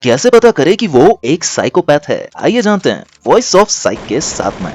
कैसे पता करें कि वो एक साइकोपैथ है? आइए जानते हैं वॉइस ऑफ साइक के साथ में।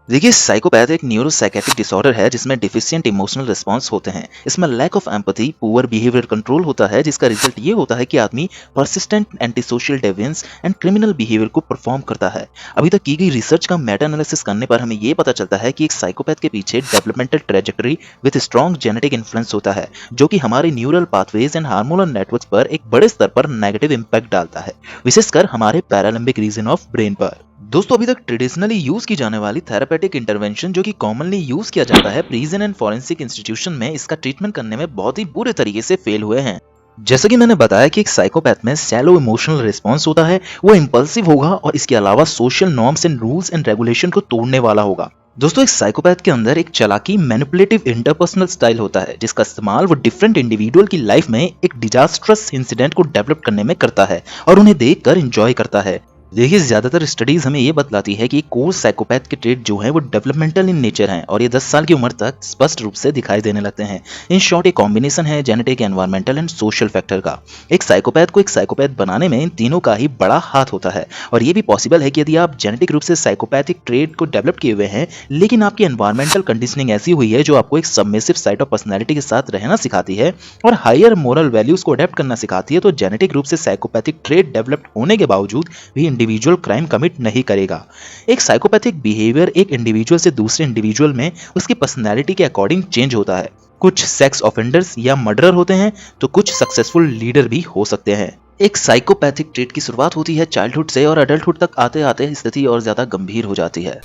देखिए, साइकोपैथ एक न्यूरोसाइकेट्रिक डिसऑर्डर है जिसमें डिफिशिएंट इमोशनल रिस्पॉन्स होते हैं। इसमें lack of empathy, poor behaviour control होता है, जिसका रिजल्ट ये होता है कि आदमी persistent anti social deviance and criminal behaviour को परफॉर्म करता है। अभी तक की गई रिसर्च का मेटा एनालिसिस करने पर हमें ये पता चलता है कि एक साइकोपैथ के पीछे developmental trajectory with strong genetic influence होता है, जो कि हमारे neural pathways and hormonal networks पर एक बड़े स्तर पर नेगेटिव इंपैक्ट डालता है, विशेषकर हमारे पैरालिम्बिक रीजन ऑफ ब्रेन पर। दोस्तों, अभी तक ट्रेडिशनली यूज की जाने वाली थेरापेटिक इंटरवेंशन जो कि कॉमनली यूज किया जाता है प्रिजन एंड फॉरेंसिक इंस्टीट्यूशन में, इसका ट्रीटमेंट करने में बहुत ही बुरे तरीके से फेल हुए हैं। जैसा कि मैंने बताया कि एक साइकोपैथ में शैलो इमोशनल रिस्पॉन्स होता है, वो इम्पल्सिव होगा और इसके अलावा social norms and rules and regulation को तोड़ने वाला होगा। दोस्तों, एक साइकोपैथ के अंदर एक चालाकी मैनिपुलेटिव इंटरपर्सनल स्टाइल होता है, जिसका इस्तेमाल वो डिफरेंट इंडिविजुअल की लाइफ में एक डिजास्ट्रस इंसिडेंट को डेवलप करने में करता है और उन्हें देखकर एंजॉय करता है। देखिए, ज्यादातर स्टडीज हमें ये बतलाती है कि कोर साइकोपैथ के ट्रेट जो है वो डेवलपमेंटल इन नेचर हैं और ये 10 साल की उम्र तक स्पष्ट रूप से दिखाई देने लगते हैं। इन शॉर्ट, एक कॉम्बिनेशन है genetic, environmental and social factor का। एक साइकोपैथ को एक साइकोपैथ बनाने में इन तीनों का ही बड़ा हाथ होता है और ये भी पॉसिबल है कि यदि आप जेनेटिक रूप से साइकोपैथिक ट्रेट को डेवलप किए हुए हैं, लेकिन आपकी एनवायरमेंटल कंडीशनिंग ऐसी हुई है जो आपको एक सबमिसिव साइड ऑफ पर्सनैलिटी के साथ रहना सिखाती है और हायर मोरल वैल्यूज को अडेप्ट करना सिखाती है, तो जेनेटिक रूप से साइकोपैथिक ट्रेट डेवलप्ड होने के बावजूद भी इंडिविजुअल क्राइम कमिट नहीं करेगा। एक साइकोपैथिक बिहेवियर एक इंडिविजुअल से दूसरे इंडिविजुअल में उसकी पर्सनैलिटी के अकॉर्डिंग चेंज होता है। कुछ सेक्स ऑफेंडर्स या मर्डरर होते हैं, तो कुछ सक्सेसफुल लीडर भी हो सकते हैं। एक साइकोपैथिक ट्रेट की शुरुआत होती है चाइल्डहुड से और अडल्टहुड तक आते आते स्थिति और ज्यादा गंभीर हो जाती है।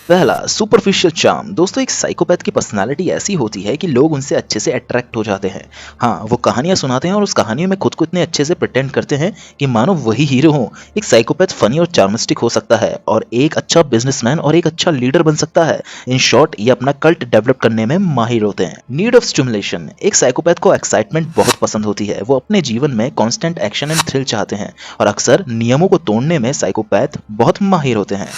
पहला, सुपरफिशियल चार्म। दोस्तों, एक साइकोपैथ की पर्सनालिटी ऐसी होती है कि लोग उनसे अच्छे से अट्रैक्ट हो जाते हैं। हाँ, वो कहानियां सुनाते हैं और उस कहानियों में खुद को इतने अच्छे से प्रिटेंड करते हैं कि मानो वही हीरो हो। एक साइकोपैथ फनी और चार्मिस्टिक हो सकता है और एक अच्छा बिजनेसमैन और एक अच्छा लीडर बन सकता है। इन शॉर्ट, ये अपना कल्ट डेवलप करने में माहिर होते हैं। Need of stimulation. एक साइकोपैथ को एक्साइटमेंट बहुत पसंद होती है। वो अपने जीवन में कॉन्स्टेंट एक्शन एंड थ्रिल चाहते हैं और अक्सर नियमों को तोड़ने में साइकोपैथ बहुत माहिर होते हैं।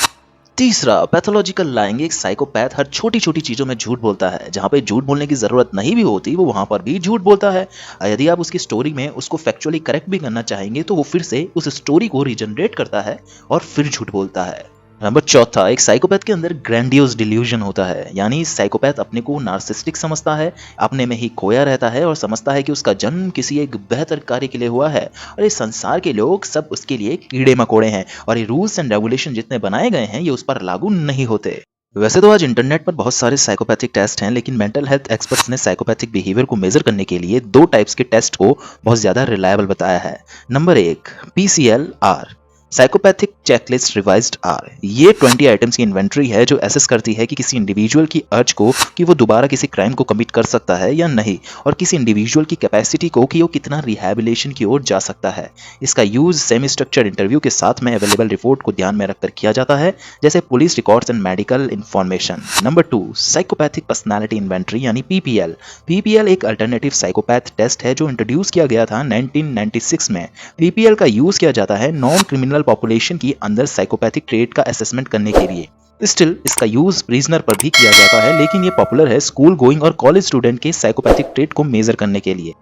तीसरा, पैथोलॉजिकल लाइंग। एक साइकोपैथ हर छोटी छोटी चीजों में झूठ बोलता है। जहां पे झूठ बोलने की जरूरत नहीं भी होती, वो वहां पर भी झूठ बोलता है। यदि आप उसकी स्टोरी में उसको फैक्चुअली करेक्ट भी करना चाहेंगे, तो वो फिर से उस स्टोरी को रीजनरेट करता है और फिर झूठ बोलता है। नंबर चौथा, एक साइकोपैथ के अंदर ग्रैंडियोस डिल्यूजन होता है, यानी साइकोपैथ अपने को नार्सिसिस्टिक समझता है, अपने में ही खोया रहता है और समझता है कि उसका जन्म किसी एक बेहतर कार्य के लिए हुआ है और इस संसार के लोग सब उसके लिए कीड़े मकोड़े हैं और ये रूल्स एंड रेगुलेशन जितने बनाए गए हैं ये उस पर लागू नहीं होते। वैसे तो आज इंटरनेट पर बहुत सारे साइकोपैथिक टेस्ट हैं, लेकिन मेंटल हेल्थ एक्सपर्ट्स ने साइकोपैथिक बिहेवियर को मेजर करने के लिए दो टाइप्स के टेस्ट को बहुत ज्यादा रिलायबल बताया है। Number 1, PCL-R, psychopathic checklist revised R. ये 20 आइटम्स की इन्वेंटरी है जो एसेस करती है कि किसी इंडिविजुअल की अर्ज को कि वो दोबारा किसी क्राइम को कमिट कर सकता है या नहीं, और किसी इंडिविजुअल की कैपेसिटी को कि वो कितना रिहैबिलिटेशन की ओर जा सकता है। इसका यूज सेमी स्ट्रक्चर्ड इंटरव्यू के साथ में अवेलेबल रिपोर्ट को ध्यान में रखकर किया जाता है, जैसे police records and medical information. Number 2, psychopathic personality inventory यानी PPL। PPL एक अल्टरनेटिव साइकोपैथ टेस्ट है जो इंट्रोड्यूस किया गया था 1996 में। PPL का यूज किया जाता है नॉन क्रिमिनल पॉपुलेशन की अंदर साइकोपैथिक ट्रेट का असेसमेंट करने के लिए। स्टिल इसका यूज प्रिजनर पर भी किया जाता है, लेकिन ये पॉपुलर है स्कूल गोइंग और कॉलेज स्टूडेंट के साइकोपैथिक ट्रेट को मेजर करने के लिए।